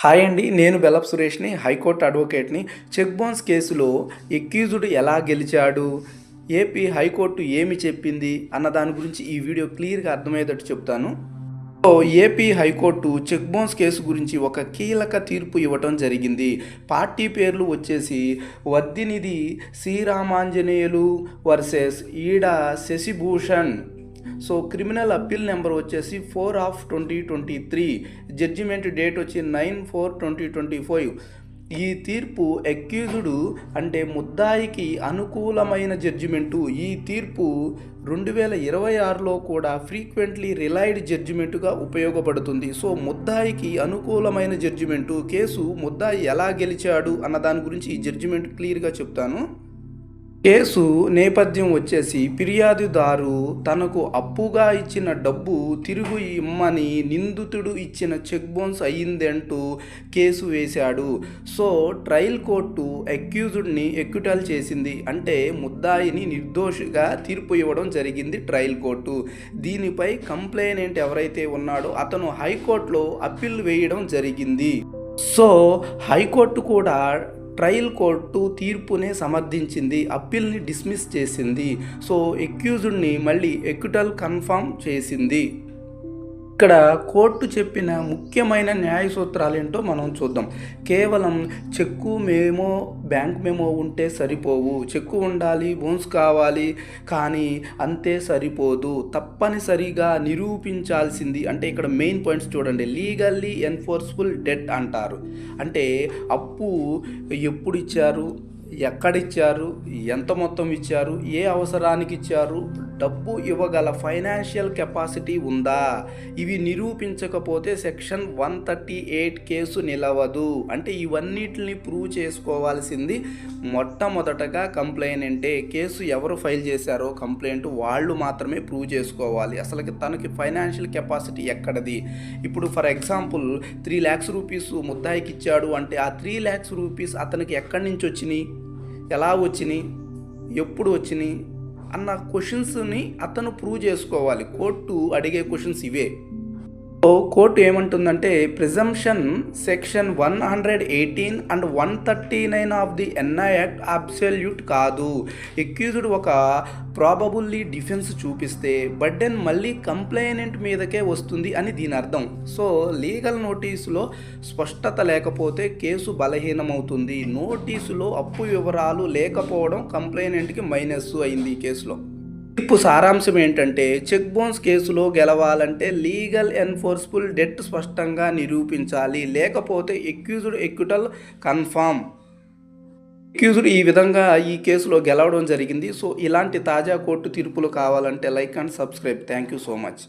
Hi అండి. నేను బెల్లపు సురేష్‌ని, high court అడ్వకేట్‌ని. Check bounce కేసులో ఎక్యూజ్డ్ ఎలా గెలిచాడు? ఏపీ హైకోర్టు ఏమి చెప్పింది? అన్న దాని గురించి ఈ వీడియో క్లియర్‌గా అర్థమయ్యేటట్టు చెప్తాను. AP high court check bounce case గురించి ఒక కీలక తీర్పు ఇవ్వటం జరిగింది. పార్టీ పేర్లు వచ్చేసి వర్ధినిధి శ్రీరామాంజనేయులు వర్సెస్ ఈడ శశిభూషణ్. క్రిమినల్ అప్పీల్ నెంబర్ వచ్చేసి 4/2023, జడ్జిమెంట్ డేట్ వచ్చి 9/4/2025. ఈ తీర్పు అక్యూజ్డ్ అంటే ముద్దాయికి అనుకూలమైన జడ్జిమెంటు. ఈ తీర్పు 2026లో కూడా ఫ్రీక్వెంట్లీ రిలైడ్ జడ్జిమెంటుగా ఉపయోగపడుతుంది. ముద్దాయికి అనుకూలమైన జడ్జిమెంటు. కేసు ముద్దాయి ఎలా గెలిచాడు అన్న దాని గురించి ఈ జడ్జిమెంట్ క్లియర్గా చెప్తాను. కేసు నేపథ్యం వచ్చేసి ఫిర్యాదుదారు తనకు అప్పుగా ఇచ్చిన డబ్బు తిరిగి ఇమ్మని నిందితుడు ఇచ్చిన చెక్ బౌన్స్ అయ్యిందంటూ కేసు వేశాడు. ట్రయల్ కోర్టు అక్యూజ్డ్ని ఎక్విటల్ చేసింది. అంటే ముద్దాయిని నిర్దోషిగా తీర్పు ఇవ్వడం జరిగింది ట్రయల్ కోర్టు. దీనిపై కంప్లైనెంట్ ఎవరైతే ఉన్నాడో అతను హైకోర్టులో అప్పీల్ వేయడం జరిగింది. హైకోర్టు కూడా ట్రయల్ కోర్టు తీర్పునే సమర్థించింది, అప్పీల్ని డిస్మిస్ చేసింది. ఎక్యూజ్డ్ని మళ్ళీ ఎక్విటల్ కన్ఫర్మ్ చేసింది. ఇక్కడ కోర్టు చెప్పిన ముఖ్యమైన న్యాయ సూత్రాలు ఏంటో మనం చూద్దాం. కేవలం చెక్కు మెమో, బ్యాంక్ మెమో ఉంటే సరిపోవు. చెక్కు ఉండాలి, బౌన్స్ కావాలి, కానీ అంతే సరిపోదు. తప్పనిసరిగా నిరూపించాల్సింది. అంటే ఇక్కడ మెయిన్ పాయింట్స్ చూడండి. లీగల్లీ ఎన్ఫోర్స్బుల్ డెట్ అంటారు. అంటే అప్పు ఎప్పుడు ఇచ్చారు, ఎక్కడిచ్చారు, ఎంత మొత్తం ఇచ్చారు, ఏ అవసరానికి ఇచ్చారు, డబ్బు ఇవ్వగల ఫైనాన్షియల్ కెపాసిటీ ఉందా, ఇవి నిరూపించకపోతే సెక్షన్ 138 కేసు నిలవదు. అంటే ఇవన్నిటిని ప్రూవ్ చేసుకోవాల్సింది మొట్టమొదటగా కంప్లైనెంటే. కేసు ఎవరు ఫైల్ చేశారో కంప్లైంట్ వాళ్ళు మాత్రమే ప్రూవ్ చేసుకోవాలి. అసలు తనకి ఫైనాన్షియల్ కెపాసిటీ ఎక్కడది. ఇప్పుడు ఫర్ ఎగ్జాంపుల్ 3 lakhs రూపీస్ ముద్దాయికి ఇచ్చాడు అంటే ఆ 3 lakhs రూపీస్ అతనికి ఎక్కడి నుంచి వచ్చినాయి, ఎలా వచ్చినాయి, ఎప్పుడు వచ్చినాయి అన్న క్వశ్చన్స్ని అతను ప్రూవ్ చేసుకోవాలి. కోర్టు అడిగే క్వశ్చన్స్ ఇవే. కోర్టు ఏమంటుందంటే presumption section 118 and 139 of the NI act absolute కాదు. ఎక్యూజ్డ్ ఒక ప్రాబబుల్లీ డిఫెన్స్ చూపిస్తే బర్డెన్ మళ్ళీ కంప్లైనెంట్ మీదకే వస్తుంది అని దీని అర్థం. లీగల్ నోటీసులో స్పష్టత లేకపోతే కేసు బలహీనమవుతుంది. నోటీసులో అప్పు వివరాలు లేకపోవడం కంప్లైనెంట్కి మైనస్ అయింది ఈ కేసులో. తీర్పు సారాంశం ఏంటంటే చెక్ బౌన్స్ కేసులో గెలవాలంటే లీగల్ ఎన్ఫోర్స్బుల్ డెట్ స్పష్టంగా నిరూపించాలి, లేకపోతే ఎక్యూజ్డ్ ఎక్విటల్ కన్ఫర్మ్. ఎక్యూజ్డ్ ఈ విధంగా ఈ కేసులో గెలవడం జరిగింది. ఇలాంటి తాజా కోర్టు తీర్పులు కావాలంటే like and subscribe. Thank you so much.